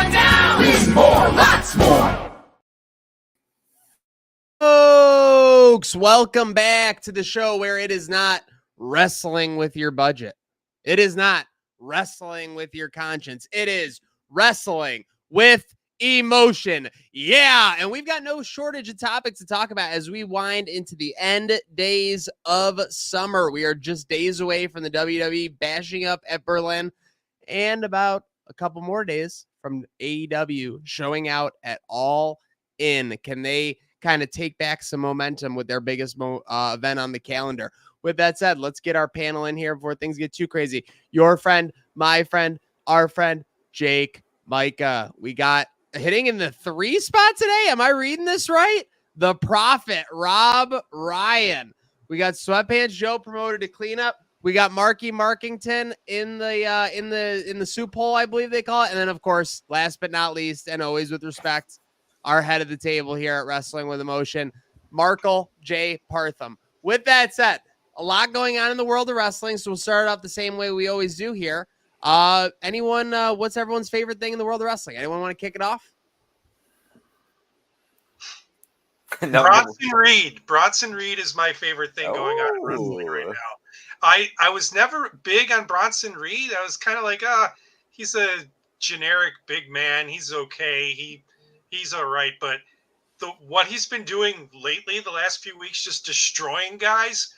SmackDown is more, lots more. Folks, welcome back to the show where it is not wrestling with your budget. It is not wrestling with your conscience. It is wrestling with emotion. Yeah, and we've got no shortage of topics to talk about as we wind into the end days of summer. We are just days away from the WWE bashing up at Berlin and about a couple more days from AEW showing out at All In. Can they kind of take back some momentum with their biggest event on the calendar? With that said, let's get our panel in here before things get too crazy. Your friend, my friend, our friend, Jake Micah. We got hitting in the 3 spot today. Am I reading this right? The Prophet, Rob Ryan. We got Sweatpants Joe promoted to cleanup. We got Marky Markington in the soup hole, I believe they call it. And then, of course, last but not least, and always with respect, our head of the table here at Wrestling with Emotion, Markle J. Partham. With that said, a lot going on in the world of wrestling, so we'll start it off the same way we always do here. What's everyone's favorite thing in the world of wrestling? Anyone want to kick it off? No. Bronson Reed is my favorite thing going on in wrestling right now. I was never big on Bronson Reed. I was kind of like, he's a generic big man. He's okay. He's all right. But what he's been doing lately, the last few weeks, just destroying guys,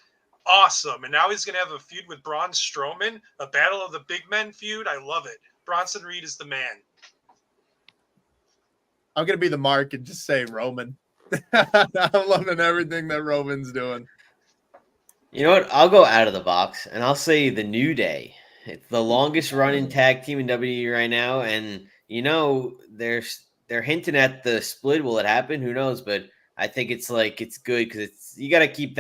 awesome. And now he's going to have a feud with Braun Strowman, a Battle of the Big Men feud. I love it. Bronson Reed is the man. I'm going to be the mark and just say Roman. I'm loving everything that Roman's doing. You know what? I'll go out of the box, and I'll say the New Day. It's the longest running tag team in WWE right now, and they're hinting at the split. Will it happen? Who knows? But I think it's good because you got to keep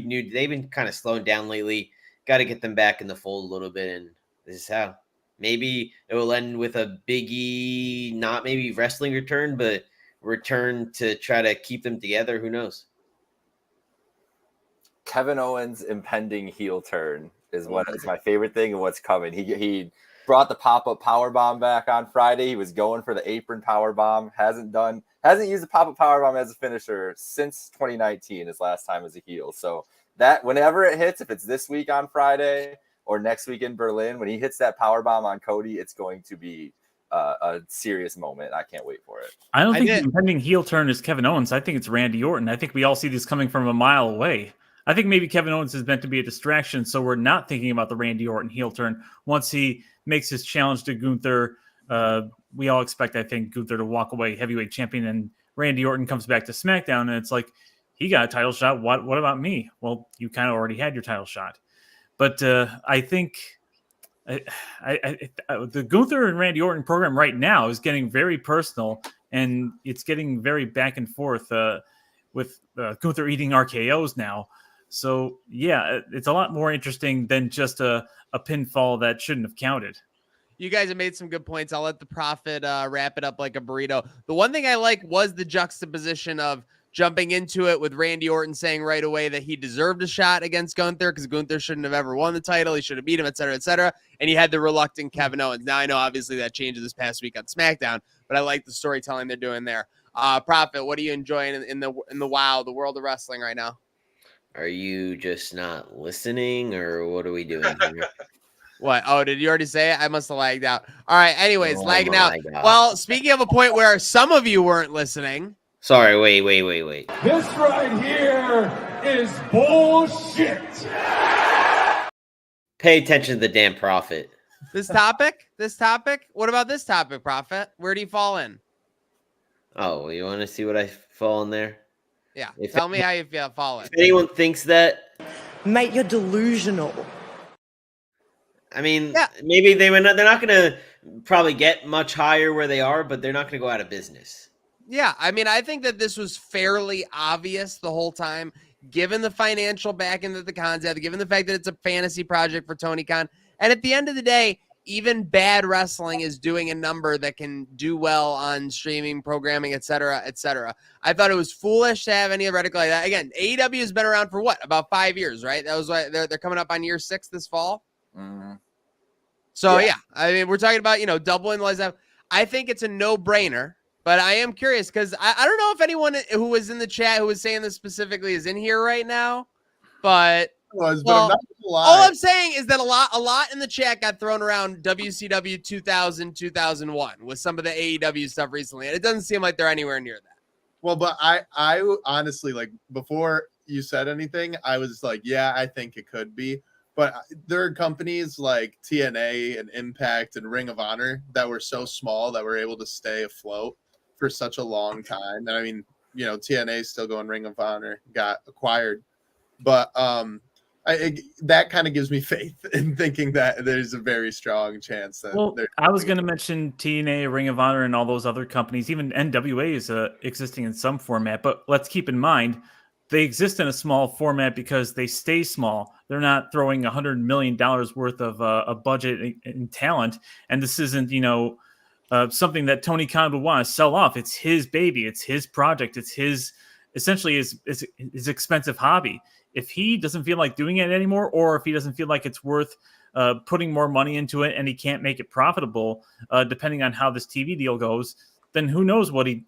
New. They've been kind of slowing down lately. Got to get them back in the fold a little bit, and this is how. Maybe it will end with a Biggie, not maybe wrestling return, but return to try to keep them together. Who knows? Kevin Owens' impending heel turn is my favorite thing and what's coming. He brought the pop-up powerbomb back on Friday. He was going for the apron powerbomb. Hasn't used the pop-up powerbomb as a finisher since 2019, his last time as a heel. So that whenever it hits, if it's this week on Friday or next week in Berlin, when he hits that powerbomb on Cody, it's going to be a serious moment. I can't wait for it. I don't think the impending heel turn is Kevin Owens. I think it's Randy Orton. I think we all see this coming from a mile away. I think maybe Kevin Owens is meant to be a distraction, so we're not thinking about the Randy Orton heel turn. Once he makes his challenge to Gunther, we all expect, I think, Gunther to walk away heavyweight champion, and Randy Orton comes back to SmackDown, and it's like, he got a title shot. What about me? Well, you kind of already had your title shot. But I think the Gunther and Randy Orton program right now is getting very personal, and it's getting very back and forth with Gunther eating RKOs now. So, yeah, it's a lot more interesting than just a pinfall that shouldn't have counted. You guys have made some good points. I'll let the Prophet wrap it up like a burrito. The one thing I like was the juxtaposition of jumping into it with Randy Orton saying right away that he deserved a shot against Gunther because Gunther shouldn't have ever won the title. He should have beat him, et cetera, et cetera. And you had the reluctant Kevin Owens. Now, I know obviously that changed this past week on SmackDown, but I like the storytelling they're doing there. Prophet, what are you enjoying in the world of wrestling right now? Are you just not listening, or what are we doing here? What? Oh, did you already say it? I must have lagged out. All right. Anyways, lagging out. God. Well, speaking of a point where some of you weren't listening. Sorry. Wait. This right here is bullshit. Pay attention to the damn Prophet. This topic? What about this topic, Prophet? Where do you fall in? Oh, you want to see what I fall in there? Yeah. Tell me how you fall in. If anyone thinks that, mate, you're delusional. I mean, maybe they're not going to probably get much higher where they are, but they're not going to go out of business. Yeah, I mean, I think that this was fairly obvious the whole time, given the financial backing that the Khans have, given the fact that it's a fantasy project for Tony Khan. And at the end of the day, even bad wrestling is doing a number that can do well on streaming, programming, et cetera, et cetera. I thought it was foolish to have any radical like that. Again, AEW has been around for what? About 5 years, right? That was why they're coming up on year 6 this fall. Mm-hmm. So, yeah, I mean, we're talking about, doubling the lives. I think it's a no-brainer, but I am curious because I don't know if anyone who was in the chat who was saying this specifically is in here right now, but But I'm well, not gonna lie. all I'm saying is that a lot in the chat got thrown around WCW 2000, 2001 with some of the AEW stuff recently, and it doesn't seem like they're anywhere near that. Well, but I honestly, like, before you said anything, I was like, yeah, I think it could be. But there are companies like TNA and Impact and Ring of Honor that were so small that were able to stay afloat for such a long time. And I mean, you know, TNA is still going. Ring of Honor got acquired, but that kind of gives me faith in thinking that there's a very strong chance that. Well, I was going to mention TNA, Ring of Honor, and all those other companies. Even NWA is existing in some format, but let's keep in mind they exist in a small format because they stay small. They're not throwing $100 million worth of a budget and talent, and this isn't, you know, something that Tony Khan would want to sell off. It's his baby. It's his project. It's his essentially his expensive hobby. If he doesn't feel like doing it anymore, or if he doesn't feel like it's worth putting more money into it and he can't make it profitable, depending on how this TV deal goes, then who knows what he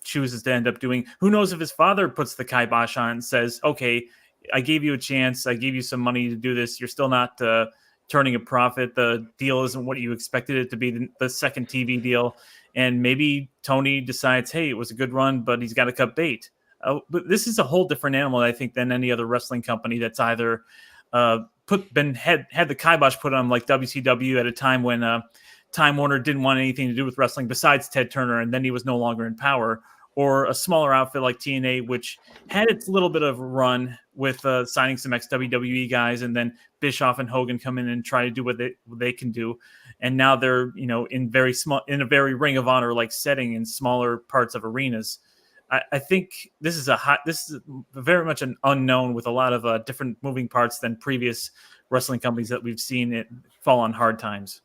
chooses to end up doing. Who knows if his father puts the kibosh on and says, okay, I gave you a chance. I gave you some money to do this. You're still not turning a profit. The deal isn't what you expected it to be, the second TV deal. And maybe Tony decides, hey, it was a good run, but he's got to cut bait. But this is a whole different animal, I think, than any other wrestling company that's either had the kibosh put on, like WCW at a time when Time Warner didn't want anything to do with wrestling besides Ted Turner, and then he was no longer in power, or a smaller outfit like TNA, which had its little bit of run with signing some ex-WWE guys, and then Bischoff and Hogan come in and try to do what they can do, and now they're, you know, in a very Ring of Honor like setting in smaller parts of arenas. I think this is very much an unknown with a lot of different moving parts than previous wrestling companies that we've seen it fall on hard times.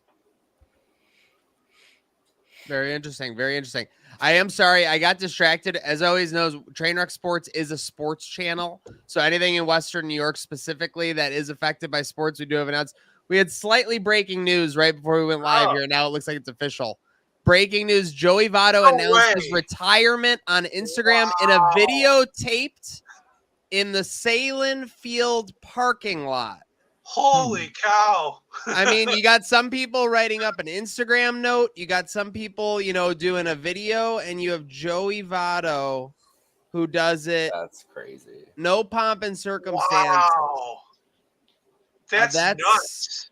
Very interesting. Very interesting. I am sorry. I got distracted. As always knows, Trainwreck Sports is a sports channel. So anything in Western New York specifically that is affected by sports, we do have announced. We had slightly breaking news right before we went live here. Now it looks like it's official. Breaking news, Joey Votto announced his retirement on Instagram in a video taped in the Salem Field parking lot. Holy cow. I mean, you got some people writing up an Instagram note. You got some people, you know, doing a video, and you have Joey Votto who does it. That's crazy. No pomp and circumstance. Wow. That's nuts.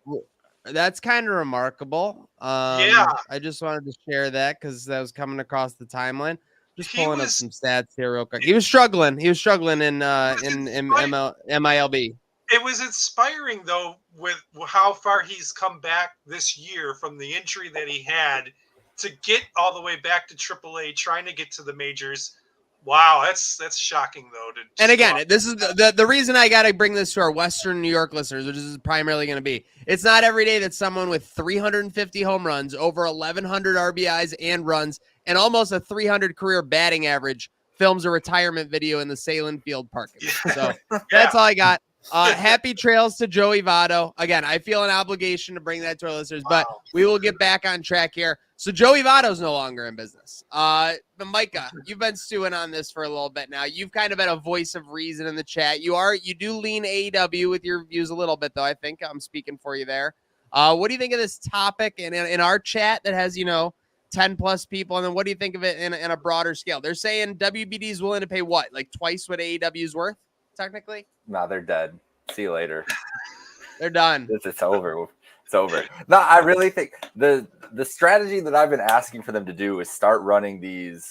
That's kind of remarkable. Yeah. I just wanted to share that because that was coming across the timeline. Just pulling up some stats here real quick. He was struggling. He was struggling in MILB. It was inspiring, though, with how far he's come back this year from the injury that he had to get all the way back to AAA, trying to get to the majors. Wow, that's shocking, though. And again, this is the reason I got to bring this to our Western New York listeners, which is primarily going to be. It's not every day that someone with 350 home runs, over 1,100 RBIs and runs, and almost a 300 career batting average films a retirement video in the Salem Field parking. So that's all I got. Happy trails to Joey Votto. Again, I feel an obligation to bring that to our listeners, but we will get back on track here. So Joey Votto's no longer in business. But Micah, you've been stewing on this for a little bit now. You've kind of been a voice of reason in the chat. You do lean AEW with your views a little bit, though. I think I'm speaking for you there. What do you think of this topic in our chat that has, 10 plus people? And then what do you think of it in a broader scale? They're saying WBD is willing to pay what? Like twice what AEW is worth, technically? Nah, they're dead. See you later. They're done. It's over. It's over. No, I really think the strategy that I've been asking for them to do is start running the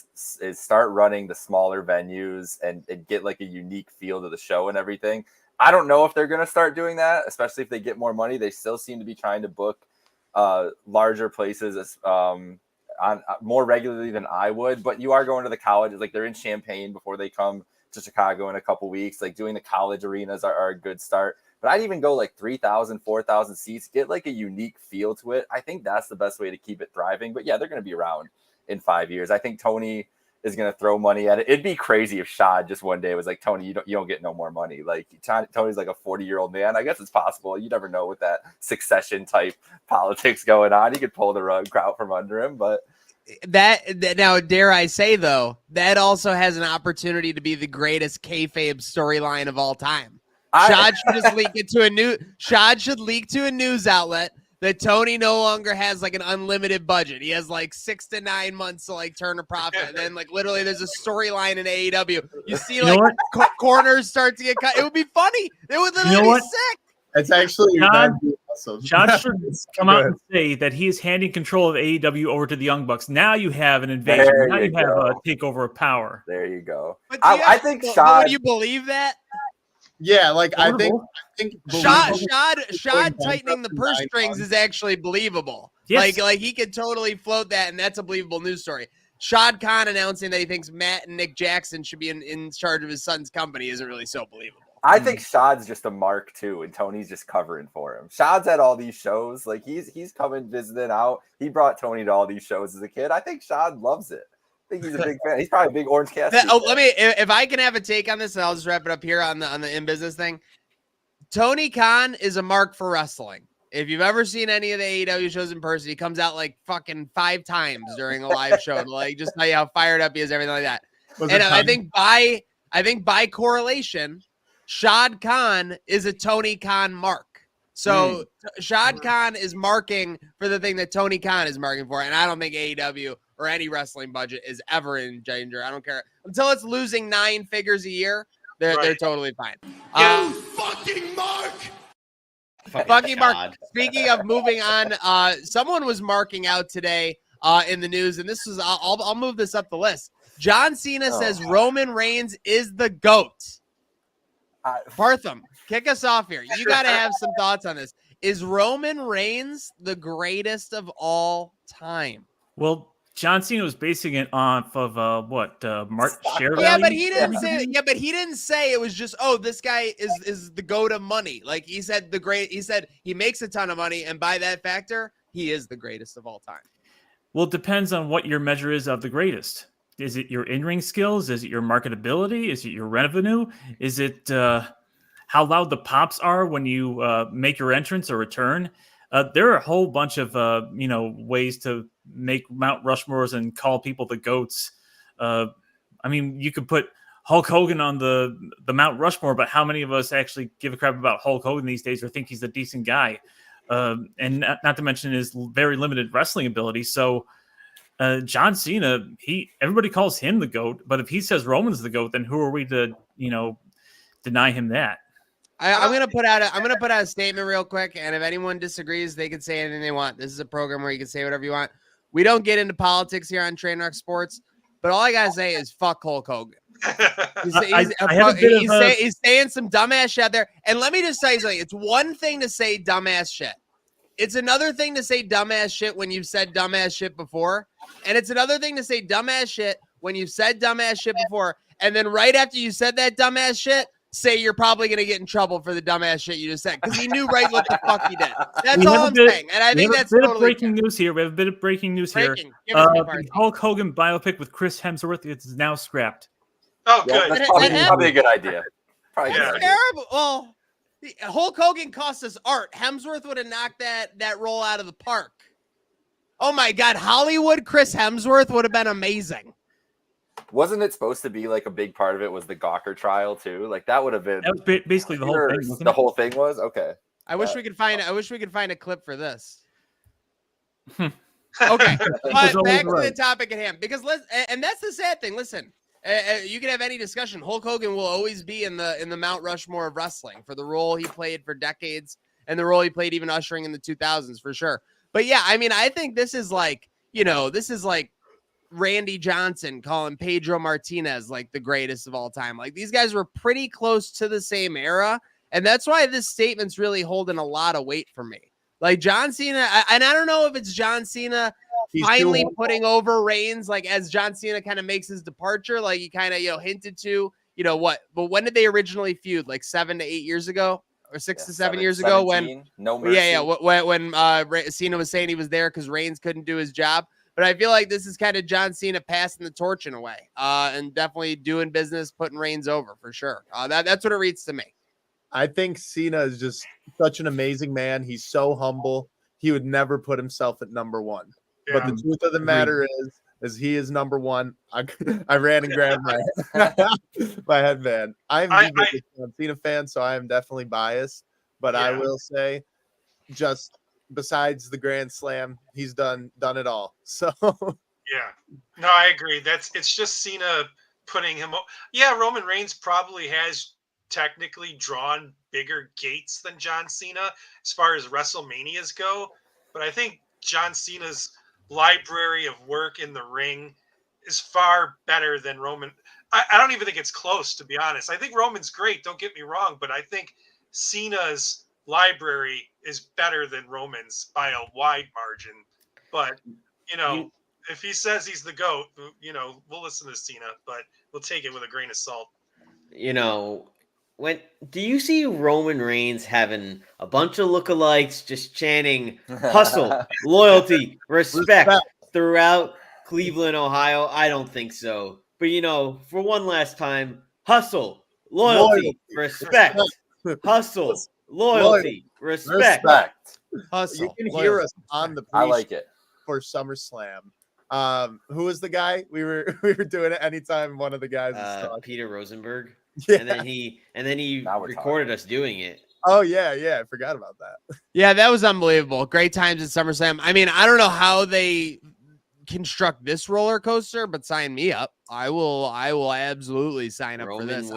smaller venues and get like a unique feel to the show and everything. I don't know if they're going to start doing that, especially if they get more money. They still seem to be trying to book larger places on more regularly than I would. But you are going to the colleges, like they're in Champaign before they come to Chicago in a couple weeks. Like doing the college arenas are a good start. But I'd even go like 3,000, 4,000 seats, get like a unique feel to it. I think that's the best way to keep it thriving. But yeah, they're going to be around in 5 years. I think Tony is going to throw money at it. It'd be crazy if Shad just one day was like, Tony, you don't get no more money. Like Tony's like a 40-year-old man. I guess it's possible. You never know with that succession type politics going on. He could pull the rug out from under him. But that now, dare I say though, that also has an opportunity to be the greatest kayfabe storyline of all time. Shad should just leak it to Shad should leak to a news outlet that Tony no longer has like an unlimited budget. He has like 6 to 9 months to like turn a profit. And then like literally there's a storyline in AEW. You see like corners start to get cut. It would be funny. It would literally be sick. It's actually Shad awesome. should come out and say that he is handing control of AEW over to the Young Bucks. Now you have an invasion. There Now you you have go. a takeover of power. There you go. I think But Shad. would you believe that? Yeah, like I think Shad going tightening the bankrupt in purse 9 strings months. is actually believable. Yes. Like he could totally float that, and that's a believable news story. Shad Khan announcing that he thinks Matt and Nick Jackson should be in charge of his son's company isn't really so believable. I think Shad's just a mark too, and Tony's just covering for him. Shad's at all these shows, like he's coming visiting out. He brought Tony to all these shows as a kid. I think Shad loves it. I think he's a big fan. He's probably a big Orange Cassidy. Let me, if I can have a take on this, and I'll just wrap it up here on the in business thing. Tony Khan is a mark for wrestling. If you've ever seen any of the AEW shows in person, he comes out like fucking 5 times during a live show to like just tell you how fired up he is, everything like that. And I think by correlation, Shad Khan is a Tony Khan mark. So Shad Khan is marking for the thing that Tony Khan is marking for, and I don't think AEW or any wrestling budget is ever in danger. I don't care until it's losing 9 figures a year. They're totally fine. Fucking Mark! Fucking Mark. Speaking of moving on, someone was marking out today in the news, and this is I'll move this up the list. John Cena says Roman Reigns is the GOAT. Partham, kick us off here. You got to have some thoughts on this. Is Roman Reigns the greatest of all time? Well, John Cena was basing it off of Mark share Yeah, value. but he didn't say. Yeah, but he didn't say it was just. Oh, this guy is the GOAT of money. Like he said, He said he makes a ton of money, and by that factor, he is the greatest of all time. Well, it depends on what your measure is of the greatest. Is it your in-ring skills? Is it your marketability? Is it your revenue? Is it how loud the pops are when you make your entrance or return? There are a whole bunch of ways to make Mount Rushmores and call people the GOATs. I mean, you could put Hulk Hogan on the Mount Rushmore, but how many of us actually give a crap about Hulk Hogan these days or think he's a decent guy? And not to mention his very limited wrestling ability. So John Cena, everybody calls him the GOAT, but if he says Roman's the GOAT, then who are we to deny him that? I'm gonna put out a statement real quick, and if anyone disagrees, they can say anything they want. This is a program where you can say whatever you want. We don't get into politics here on Trainwreck Sports, but all I gotta say is fuck Hulk Hogan. He's saying some dumbass shit out there, and let me just tell you something. It's one thing to say dumbass shit. It's another thing to say dumbass shit when you've said dumbass shit before, and it's another thing to say dumbass shit when you've said dumbass shit before, and then right after you said that dumbass shit, say you're probably going to get in trouble for the dumbass shit you just said because he knew right what the fuck he did. That's all I'm saying, and I think that's totally breaking news here. We have a bit of breaking news here. The Hulk Hogan biopic with Chris Hemsworth is now scrapped. Oh, good. That's probably a good idea. Probably a good idea. Terrible. Well, Hulk Hogan cost us art. Hemsworth would have knocked that role out of the park. Oh my God, Hollywood Chris Hemsworth would have been amazing. Wasn't it supposed to be like a big part of it was the Gawker trial too? Like that would have been. That was basically the whole thing. The whole thing was okay. I wish we could find a clip for this. Okay, but back to the topic at hand, because and that's the sad thing. Listen, you can have any discussion. Hulk Hogan will always be in the Mount Rushmore of wrestling for the role he played for decades and the role he played even ushering in the 2000s for sure. But yeah, I mean, I think this is like Randy Johnson calling Pedro Martinez like the greatest of all time. Like these guys were pretty close to the same era. And that's why this statement's really holding a lot of weight for me. Like John Cena, and I don't know if it's John Cena finally putting over Reigns, like as John Cena kind of makes his departure, like he kind of, hinted to, but when did they originally feud? Like 7 to 8 years ago or 6 to 7 years ago when No Mercy. when Cena was saying he was there because Reigns couldn't do his job. But I feel like this is kind of John Cena passing the torch in a way, and definitely doing business, putting Reigns over for sure. That's what it reads to me. I think Cena is just such an amazing man. He's so humble. He would never put himself at number one. But the truth of the matter is he is number one. I ran and grabbed my headband. I'm the biggest John Cena fan, so I am definitely biased. But I will say, just besides the Grand Slam, he's done it all. So yeah, no, I agree. It's just Cena putting him. Yeah, Roman Reigns probably has technically drawn bigger gates than John Cena as far as WrestleManias go, but I think John Cena's library of work in the ring is far better than Roman. I don't even think it's close, to be honest. I think Roman's great, don't get me wrong, but I think Cena's library is better than Roman's by a wide margin. But, if he says he's the GOAT, we'll listen to Cena, but we'll take it with a grain of salt. When do you see Roman Reigns having a bunch of lookalikes just chanting hustle, loyalty, respect throughout Cleveland, Ohio? I don't think so. But, for one last time, hustle, loyalty, respect. Hustle, loyalty, respect. Hustle. You can hear us on the pre-show I like it. for SummerSlam. Who was the guy? We were doing it anytime one of the guys was talking. Peter Rosenberg. Yeah. And then he recorded us doing it. Oh yeah, I forgot about that. Yeah, that was unbelievable. Great times at SummerSlam. I mean, I don't know how they construct this roller coaster, but sign me up. I will absolutely sign up for this.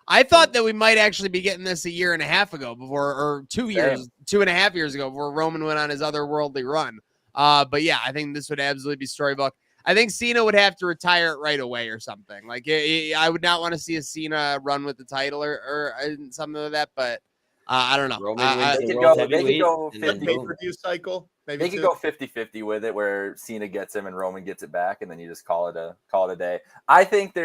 I thought that we might actually be getting this a year and a half ago or 2 years, 2.5 years ago, before Roman went on his otherworldly run. But yeah, I think this would absolutely be storybook. I think Cena would have to retire it right away or something. Like, I would not want to see a Cena run with the title or something like that. But I don't know. They could go pay-per-view cycle. Maybe they could go 50-50 with it, where Cena gets him and Roman gets it back, and then you just call it a day. I think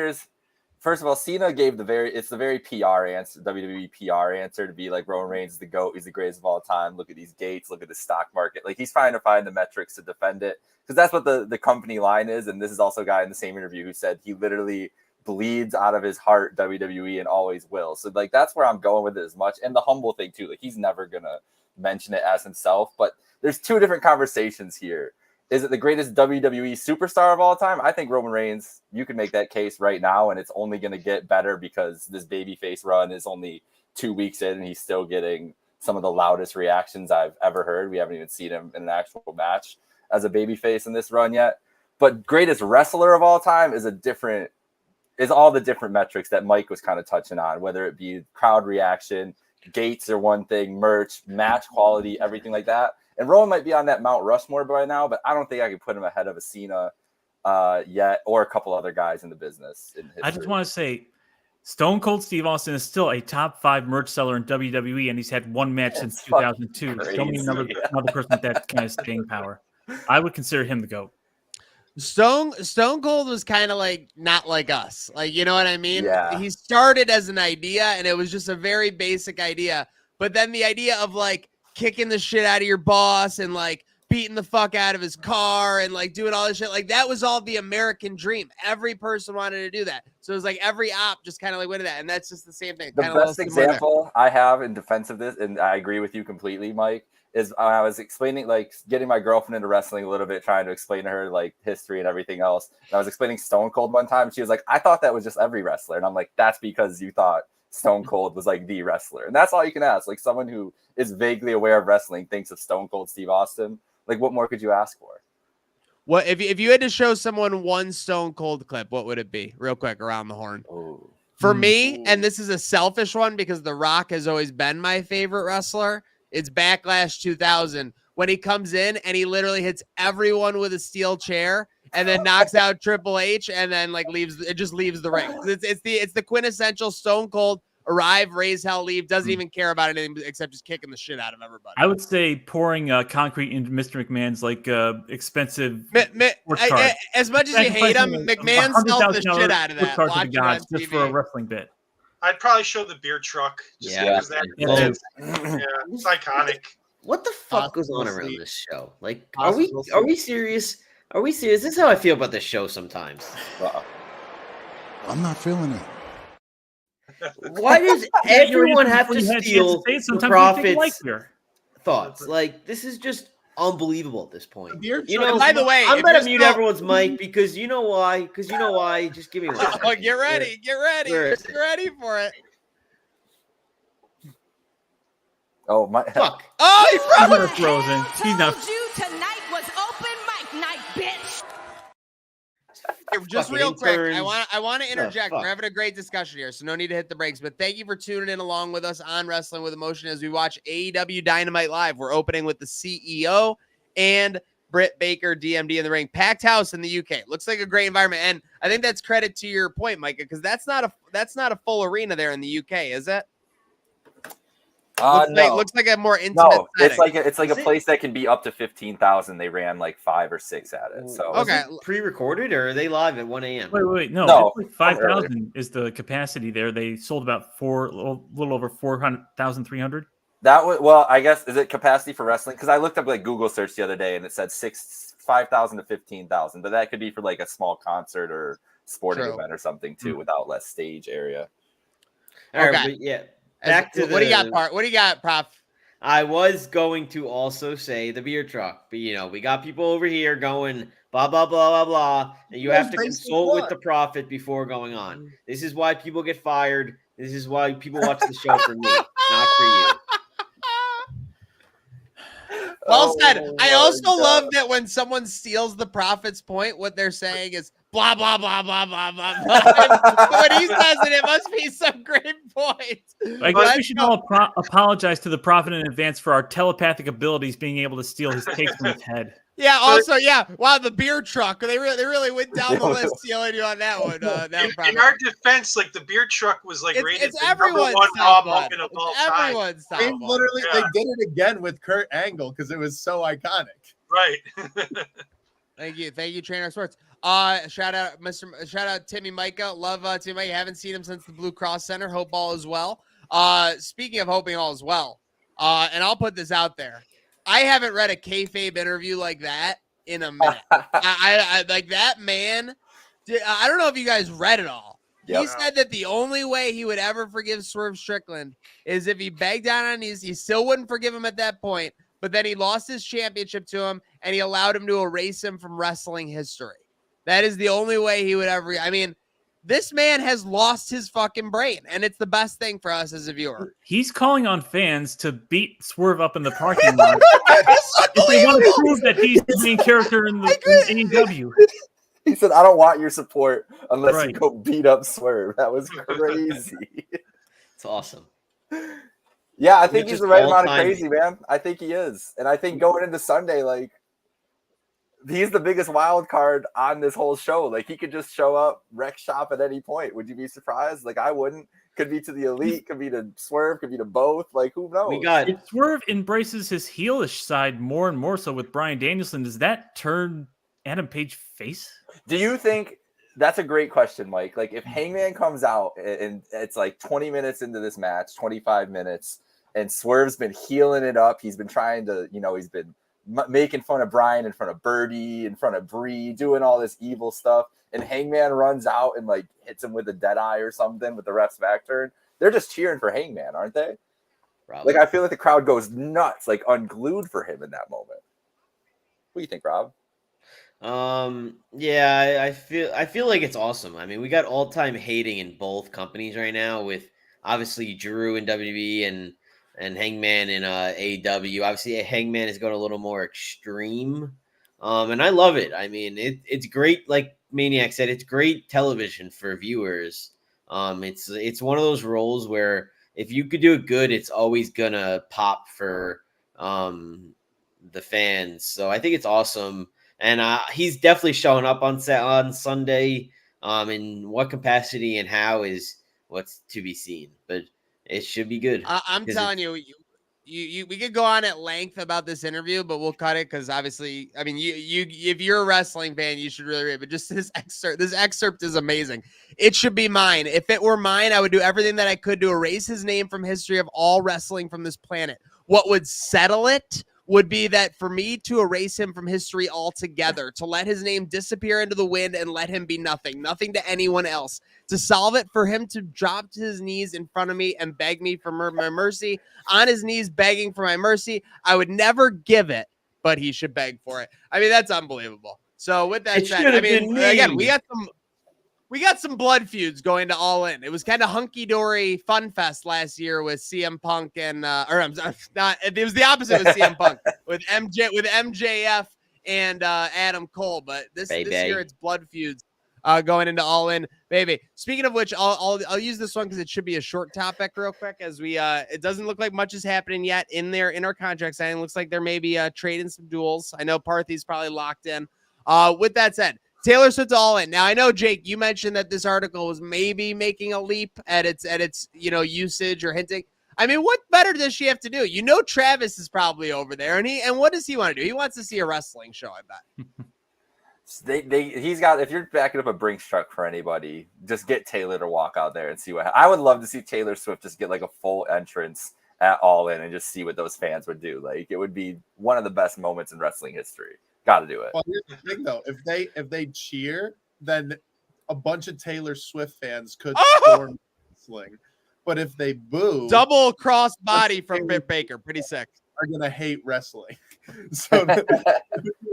first of all, Cena gave the very PR answer, WWE PR answer, to be like, Roman Reigns is the GOAT. He's the greatest of all time. Look at these gates. Look at the stock market. Like, he's trying to find the metrics to defend it, because that's what the company line is. And this is also a guy in the same interview who said he literally bleeds out of his heart WWE and always will. So, like, that's where I'm going with it as much. And the humble thing too. Like, he's never going to mention it as himself. But there's two different conversations here. Is it the greatest WWE superstar of all time? I think Roman Reigns, you can make that case right now, and it's only going to get better because this babyface run is only 2 weeks in, and he's still getting some of the loudest reactions I've ever heard. We haven't even seen him in an actual match as a babyface in this run yet. But greatest wrestler of all time is all the different metrics that Mike was kind of touching on, whether it be crowd reaction, gates are one thing, merch, match quality, everything like that. And Roman might be on that Mount Rushmore by now, but I don't think I could put him ahead of a Cena yet, or a couple other guys in the business. I just want to say, Stone Cold Steve Austin is still a top 5 merch seller in WWE, and he's had one match since 2002. Show me another person with that kind of staying power. I would consider him the GOAT. Stone Cold was kind of like not like us. Like, you know what I mean? Yeah. He started as an idea, and it was just a very basic idea. But then the idea of like kicking the shit out of your boss and like beating the fuck out of his car and like doing all this shit, like that was all the American dream. Every person wanted to do that. So it was like every op just kind of like went to that. And that's just the same thing. The best example I have in defense of this, and I agree with you completely, Mike, is I was explaining, like, getting my girlfriend into wrestling a little bit, trying to explain to her like history and everything else. And I was explaining Stone Cold one time, and she was like, I thought that was just every wrestler. And I'm like, that's because you thought Stone Cold was like the wrestler. And that's all you can ask. Like, someone who is vaguely aware of wrestling thinks of Stone Cold Steve Austin. Like, what more could you ask for? What if you had to show someone one Stone Cold clip, what would it be? Real quick, around the horn. Oh. For me, and this is a selfish one because The Rock has always been my favorite wrestler, it's Backlash 2000 when he comes in and he literally hits everyone with a steel chair and then knocks out Triple H and then like leaves the ring. It's the quintessential Stone Cold arrive, raise hell, leave, doesn't even care about anything except just kicking the shit out of everybody. I would say pouring concrete into Mr. McMahon's like expensive as much as you hate him, McMahon sells the shit out of that. Just for a wrestling bit. I'd probably show the beer truck. Just because it's iconic. What the fuck goes on around this show? Like, are we serious? Are we serious? This is how I feel about this show sometimes. I'm not feeling it. Why does everyone have to steal the Prophet's thoughts? Like, this is just unbelievable at this point. By the way, I'm if gonna you're mute still- everyone's mic because you know why? Just give me one. Oh, second. get ready. Get ready. Where is Get ready for it. Oh my! Fuck. Oh, he He's froze. not frozen. He's not. Told you tonight was open mic night, bitch. Just Fucking real quick, interns. I want to interject. fuck. We're having a great discussion here, so no need to hit the brakes. But thank you for tuning in along with us on Wrestling with Emotion as we watch AEW Dynamite Live. We're opening with the CEO and Britt Baker, DMD in the ring. Packed house in the UK. Looks like a great environment, and I think that's credit to your point, Micah, because that's not a full arena there in the UK, is it? No. Looks like a more intimate No, setting. it's like a Is it- place that can be up to 15,000. They ran like 5 or 6 at it. So Was Okay. it pre-recorded or are they live at 1 a.m.? Wait. No, No, it's like 5,000 is the capacity there. They sold about a little over 400,300. that was, well, I guess, is it capacity for wrestling? Because I looked up like Google search the other day and it said 5,000 to 15,000, but that could be for like a small concert or sporting True. event or something too, without less stage area. All right, Okay. but yeah. Back to what do you got, What do you got, Prof? I was going to also say the beer truck, but we got people over here going blah blah blah blah blah, and you have to consult with the prophet before going on. This is why people get fired. This is why people watch the show for me, not for you. Well said. Oh I my also God. love that when someone steals the prophet's point, what they're saying is blah blah blah blah blah blah blah. When he says it, it must be some great point. I guess Let's we should go. all apologize to the prophet in advance for our telepathic abilities being able to steal his takes from his head. Yeah. Also, yeah. Wow, the beer truck. They really went down the list stealing you on that one. That In prophet. our defense, like the beer truck was like rated It's the number everyone's one top Raw one. moment of all It's time. everyone's top They one. literally Yeah. they did it again with Kurt Angle because it was so iconic. Right. Thank you, Trainer Sports. Shout out Timmy Micah. Love Timmy Micah. Haven't seen him since the Blue Cross Center. Hope all is well. Speaking of hoping all is well, and I'll put this out there. I haven't read a kayfabe interview like that in a minute. I like that man. I don't know if you guys read it all. Yep. He said that the only way he would ever forgive Swerve Strickland is if he begged down on his knees. He still wouldn't forgive him at that point, but then he lost his championship to him and he allowed him to erase him from wrestling history. That is the only way he would ever. I mean, this man has lost his fucking brain, and it's the best thing for us as a viewer. He's calling on fans to beat Swerve up in the parking lot if they want to prove that he's the main character in AEW. He said, "I don't want your support unless you Right. go beat up Swerve." That was crazy. It's awesome. Yeah, I think Which he's is the right amount of all-time- crazy, man. I think he is. And I think going into Sunday, like, he's the biggest wild card on this whole show. Like, he could just show up, wreck shop at any point. Would you be surprised? Like, I wouldn't. Could be to the Elite, could be to Swerve, could be to both. Like, who knows? We got If Swerve embraces his heelish side more and more so with Bryan Danielson, does that turn Adam Page face? Do you think that's a great question, Mike? Like, if Hangman comes out and it's like 20 minutes into this match, 25 minutes, and Swerve's been healing it up, he's been trying to, he's been making fun of Bryan in front of Birdie, in front of Bree, doing all this evil stuff, and Hangman runs out and like hits him with a dead eye or something with the ref's back turn, they're just cheering for Hangman, aren't they? Probably. Like, I feel like the crowd goes nuts, like unglued for him in that moment. What do you think, Rob? Yeah, I feel like it's awesome. I mean, we got all-time hating in both companies right now with obviously Drew in WWE and Hangman in AEW. Obviously, Hangman is going a little more extreme. And I love it. I mean, it's great, like Maniac said, it's great television for viewers. It's one of those roles where if you could do it good, it's always gonna pop for the fans. So I think it's awesome. And he's definitely showing up on Sunday. In what capacity and how is what's to be seen, but it should be good. I'm telling you, we could go on at length about this interview, but we'll cut it because obviously, I mean, you if you're a wrestling fan, you should really read it. But just this excerpt is amazing. It should be mine. If it were mine, I would do everything that I could to erase his name from history of all wrestling from this planet. What would settle it would be that for me to erase him from history altogether, to let his name disappear into the wind and let him be nothing to anyone else. To solve it, for him to drop to his knees in front of me and beg me for my mercy, on his knees begging for my mercy. I would never give it but he should beg for it. I mean, that's unbelievable. So with that It said, should I have mean, been again, me. we got some blood feuds going to All In. It was kind of hunky dory fun fest last year with CM Punk and I'm sorry, not. It was the opposite with CM Punk with MJF and Adam Cole. But this year it's blood feuds going into All In, baby. Speaking of which, I'll use this one because it should be a short topic real quick. As we it doesn't look like much is happening yet in our contract signing. It looks like there may be trading some duels. I know Parthy's probably locked in. With that said, Taylor Swift All In. Now I know, Jake, you mentioned that this article was maybe making a leap at its usage or hinting. I mean, what better does she have to do? You know, Travis is probably over there, and what does he want to do? He wants to see a wrestling show, I bet. He's got. If you're backing up a Brinks truck for anybody, just get Taylor to walk out there and see what. I would love to see Taylor Swift just get like a full entrance at All In and just see what those fans would do. Like, it would be one of the best moments in wrestling history. Got to do it. Well, here's the thing, though. If they cheer, then a bunch of Taylor Swift fans could storm wrestling. But if they boo, double cross body from Britt Baker, pretty sick. Are gonna hate wrestling. So it's a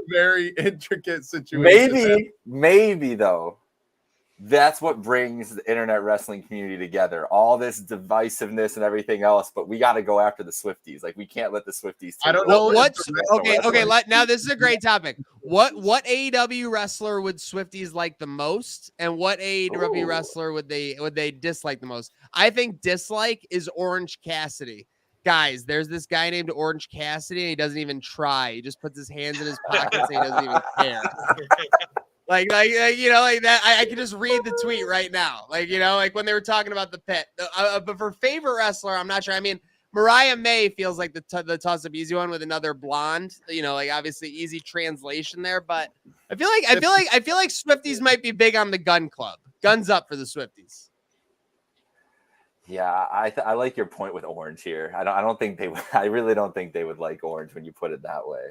very intricate situation. Maybe though, that's what brings the internet wrestling community together. All this divisiveness and everything else, but we got to go after the Swifties. Like, we can't let the Swifties. I don't know know. Okay. Now this is a great topic. What AEW wrestler would Swifties like the most, and what AEW wrestler would they dislike the most? I think dislike is Orange Cassidy. Guys, there's this guy named Orange Cassidy, and he doesn't even try. He just puts his hands in his pockets and he doesn't even care. Like that. I can just read the tweet right now. Like when they were talking about the pit. But for favorite wrestler, I'm not sure. I mean, Mariah May feels like the toss-up easy one with another blonde. Like obviously easy translation there. But I feel like Swifties might be big on the Gun Club. Guns up for the Swifties. Yeah, I like your point with Orange here. I don't think they would. I really don't think they would like Orange when you put it that way.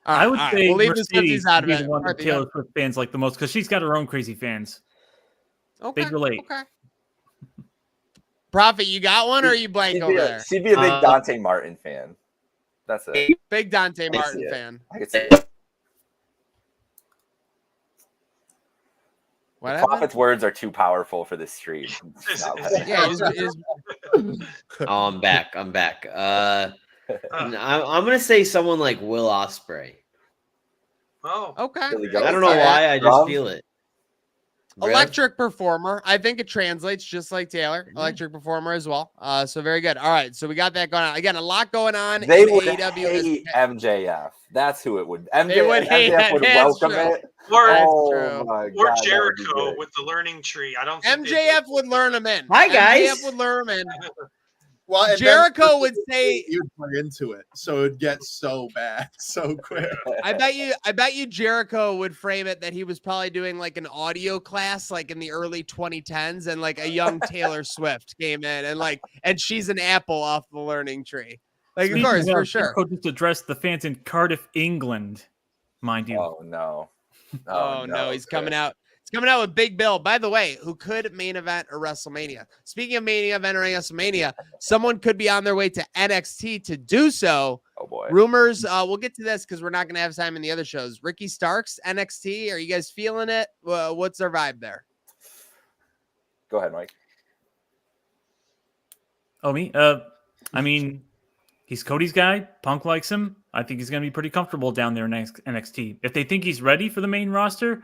I would say we'll leave the Mercedes Swifties out of would be it. the one that Taylor Swift fans like the most because she's got her own crazy fans. Okay, they'd relate. Okay. Prophet, you got one, or are you blank over there? She'd be a big Dante Martin fan. That's it. Big Dante Martin fan. I could see it. Prophet's words are too powerful for this stream. I'm back. I'm gonna say someone like Will Ospreay. Oh, okay. I don't know why. I just feel it. Electric performer. I think it translates just like Taylor. Electric performer as well. So very good. All right. So we got that going on. Again, a lot going on. They would hate MJF. That's who it would. MJF would welcome it. Or Jericho with the learning tree. I don't think MJF would learn him in. Hi, guys. MJF would learn him in. Well, Jericho would say you would play into it, so it'd get so bad so quick. I bet you Jericho would frame it that he was probably doing like an audio class like in the early 2010s, and like a young Taylor Swift came in and she's an apple off the learning tree. Like, of course, for sure. Jericho just addressed the fans in Cardiff, England, mind you. Oh no. Oh no, he's coming out. He's coming out with Big Bill, by the way, who could main event a WrestleMania. Speaking of main event or WrestleMania, someone could be on their way to NXT to do so. Oh boy. Rumors, we'll get to this because we're not going to have time in the other shows. Ricky Starks, NXT, are you guys feeling it? What's their vibe there? Go ahead, Mike. Oh, me? I mean, he's Cody's guy. Punk likes him. I think he's going to be pretty comfortable down there in NXT. If they think he's ready for the main roster,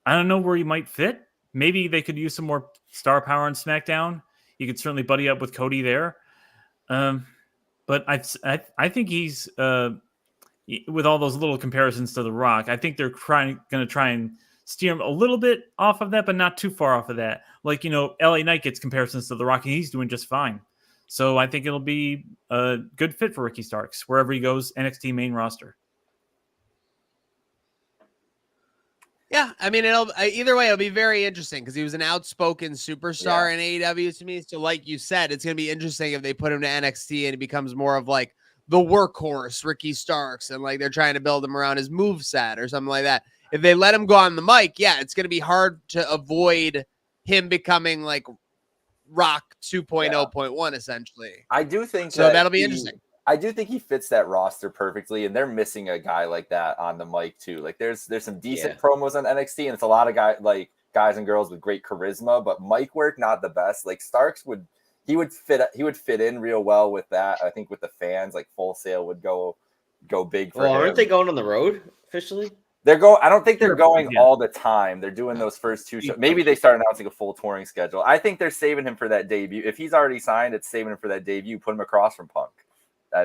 I don't know where he might fit. Maybe they could use some more star power on SmackDown. You could certainly buddy up with Cody there. But I think he's with all those little comparisons to The Rock. I think they're going to try and steer him a little bit off of that, but not too far off of that. Like, LA Knight gets comparisons to The Rock, and he's doing just fine. So I think it'll be a good fit for Ricky Starks wherever he goes. NXT main roster. Yeah, I mean, either way, it'll be very interesting because he was an outspoken superstar in AEW to me. So, like you said, it's going to be interesting if they put him to NXT and he becomes more of like the workhorse, Ricky Starks, and like they're trying to build him around his moveset or something like that. If they let him go on the mic, it's going to be hard to avoid him becoming like Rock 2.0.1 essentially. I do think so. That'll be interesting. I do think he fits that roster perfectly, and they're missing a guy like that on the mic too. Like there's some decent promos on NXT, and it's a lot of guys and girls with great charisma, but mic work not the best. Like Starks would fit in real well with that. I think with the fans, like Full Sail would go big for him. Aren't they going on the road officially? They're going. I don't think they're going all the time. They're doing those first 2 shows. Maybe they start announcing a full touring schedule. I think they're saving him for that debut. If he's already signed, it's saving him for that debut. Put him across from Punk,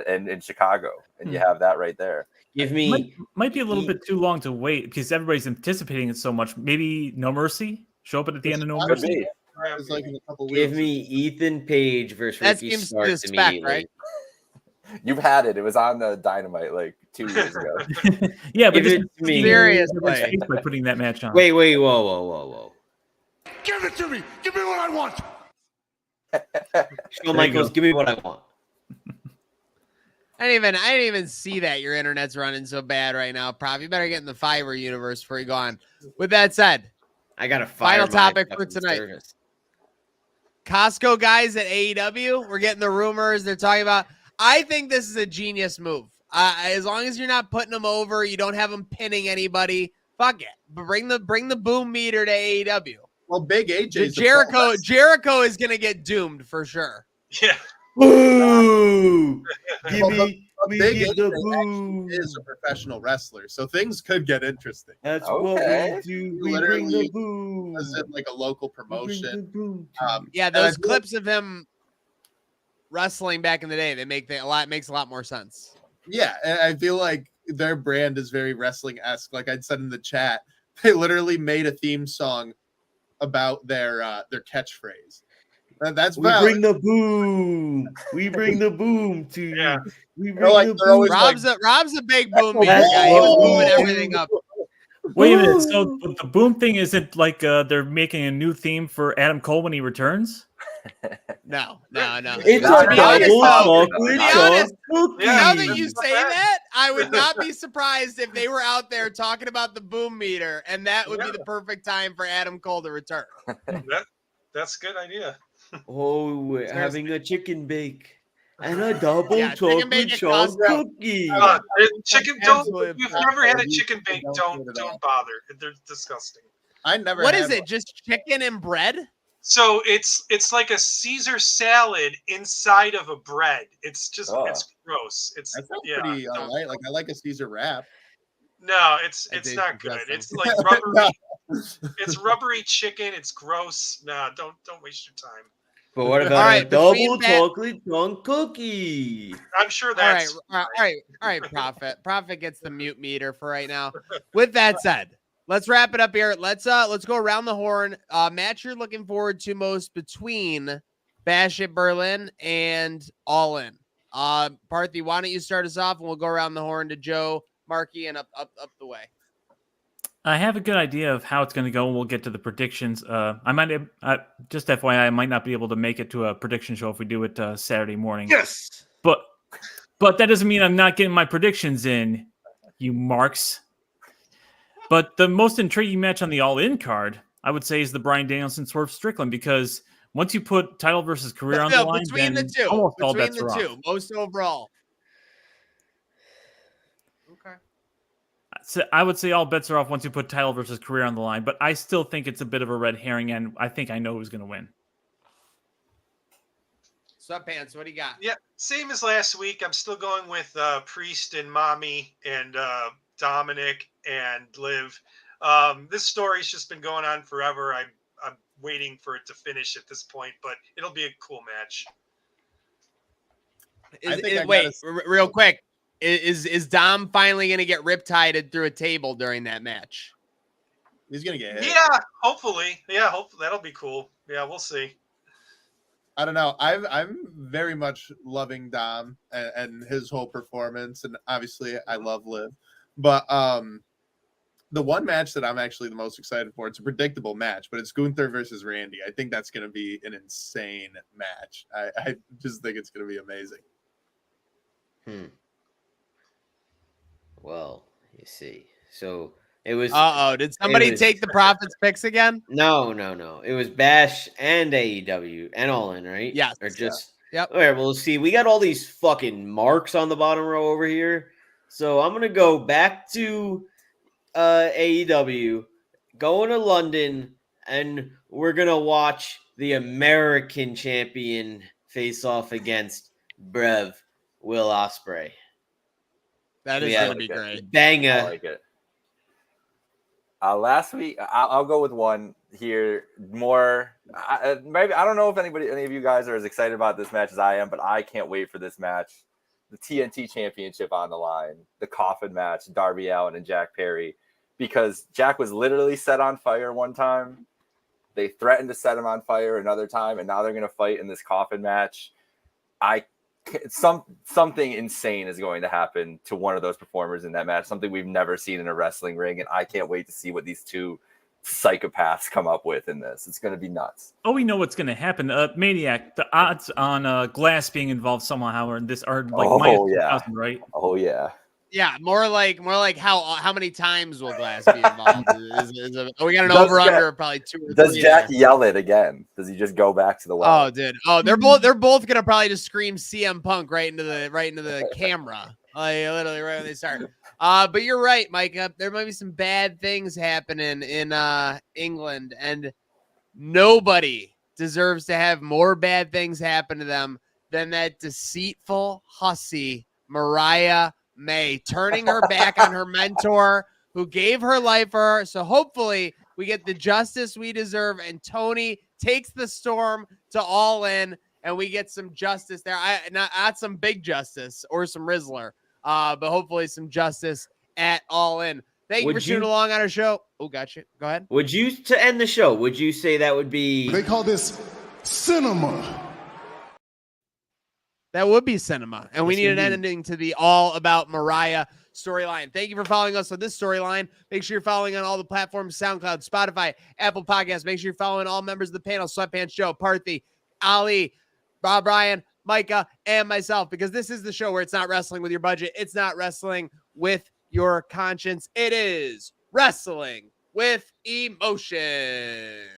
in Chicago, and you have that right there. Give me might be a little bit too long to wait because everybody's anticipating it so much. Maybe No Mercy show up at the end of No Could Mercy. be. It's like in a couple Give weeks. me Ethan Page versus That Ricky seems to the Starks spec, immediately. right? You've had it. It was on the Dynamite like 2 years ago. Yeah, but Give just it to me. Seriously. by putting that match on. Wait, whoa. Give it to me. Give me what I want. Shawn Michaels, give me what I want. I didn't even see that your internet's running so bad right now. Prof, you better get in the Fiverr universe before you go on. With that said, I got a final topic for tonight. Costco guys at AEW, we're getting the rumors. They're talking about. I think this is a genius move. As long as you're not putting them over, you don't have them pinning anybody. Fuck it. But bring the boom meter to AEW. Well, Big AJ. Jericho is gonna get doomed for sure. Yeah. Boo! Give Well, me Big give the AJ boo. is a professional wrestler, so things could get interesting. That's Okay. what we do. He We bring literally the boo. Was it like a local We bring promotion? the boo. Yeah, And I those feel- clips of him wrestling back in the day, makes a lot more sense. Yeah, and I feel like their brand is very wrestling-esque. Like I said in the chat, they literally made a theme song about their catchphrase. That's We valid. bring the boom. We bring the boom to you. Yeah. We They're bring like- the they're always boom. Rob's a big boom meter That's guy. He was what we moving do. everything up. Wait a minute. So the boom thing isn't like they're making a new theme for Adam Cole when he returns? No. It's Not a To be honest, double though, chocolate to be honest, cookie. now that you say that, I would not be surprised if they were out there talking about the boom meter, and that would be the perfect time for Adam Cole to return. That's a good idea. Oh, we're having a chicken bake and a double Yeah, chicken bake chocolate at chunk Costco. cookie. Chicken. Absolutely. If you've never had a chicken bake, don't bother. They're disgusting. I never. What had is it? one. Just chicken and bread? So it's like a Caesar salad inside of a bread. It's just it's gross. It's That sounds yeah. pretty don't- light. Like I like a Caesar wrap. No, it's That not tastes good. disgusting. It's like rubbery. It's rubbery chicken. It's gross. No, don't waste your time. But what about All right, a double between chocolate chunk cookie? I'm sure All right, that's Prophet gets the mute meter for right now. With that said, let's wrap it up here. Let's go around the horn. Match you're looking forward to most between Bash at Berlin and All In. Parthy, why don't you start us off, and we'll go around the horn to Joe, Marky, and up the way. I have a good idea of how it's going to go, and we'll get to the predictions. I might just FYI, I might not be able to make it to a prediction show if we do it Saturday morning. Yes. But that doesn't mean I'm not getting my predictions in, you marks. But the most intriguing match on the All-In card, I would say, is the Bryan Danielson Swerve Strickland, because once you put title versus career on the line, between the then two, almost all between bets the are off. two, most overall. Okay. So I would say all bets are off once you put title versus career on the line, but I still think it's a bit of a red herring, and I think I know who's going to win. Sweatpants, what do you got? Yeah, same as last week. I'm still going with Priest and Mommy and Dominic and Liv. This story's just been going on forever. I'm waiting for it to finish at this point, but it'll be a cool match. Real quick. Is Dom finally going to get riptided through a table during that match? He's gonna get hit. Yeah, hopefully. Yeah, hopefully that'll be cool. Yeah, we'll see. I don't know. I'm very much loving Dom and his whole performance, and obviously I love Liv. But the one match that I'm actually the most excited for, it's a predictable match, but it's Gunther versus Randy. I think that's going to be an insane match. I just think it's going to be amazing. Well, you see. So it was. Did somebody take the Prophet's picks again? No. It was Bash and AEW and All In, right? Yes. Or just Yep. All right, well, see, we got all these fucking marks on the bottom row over here. So I'm going to go back to AEW, going to London, and we're going to watch the American champion face off against Will Ospreay. That is Yeah, going to be great. I Banger. like it. Last week, I'll go with one here. More, maybe I don't know if any of you guys are as excited about this match as I am, but I can't wait for this match. The TNT Championship on the line, the coffin match, Darby Allin and Jack Perry, because Jack was literally set on fire one time. They threatened to set him on fire another time, and now they're going to fight in this coffin match. Something insane is going to happen to one of those performers in that match, something we've never seen in a wrestling ring, and I can't wait to see what these two psychopaths come up with in this. It's going to be nuts. Oh, we know what's going to happen. Maniac, the odds on Glass being involved somehow are like minus 2,000, right? Oh yeah. Yeah, more like how many times will Glass be involved? We got an over under of probably 2 or 3. Does Jack yell it again? Does he just go back to the well? Oh, dude. Oh, they're both gonna probably just scream CM Punk right into the camera. Like literally right when they start. But you're right, Mike. There might be some bad things happening in England, and nobody deserves to have more bad things happen to them than that deceitful hussy Mariah May, turning her back on her mentor who gave her life for her. So hopefully we get the justice we deserve, and Tony takes the storm to All In, and we get some justice there. Not some big justice or some Rizzler, but hopefully some justice at All In. Thank you for tuning along on our show. Oh, gotcha. Go ahead. Would you, to end the show, would you say that would be... They call this cinema. That would be cinema. And we need an ending to the All About Mariah storyline. Thank you for following us on this storyline. Make sure you're following on all the platforms, SoundCloud, Spotify, Apple Podcasts. Make sure you're following all members of the panel, Sweatpants Joe, Parthy, Ali, Bob Ryan, Micah, and myself, because this is the show where it's not wrestling with your budget. It's not wrestling with your conscience. It is wrestling with emotion.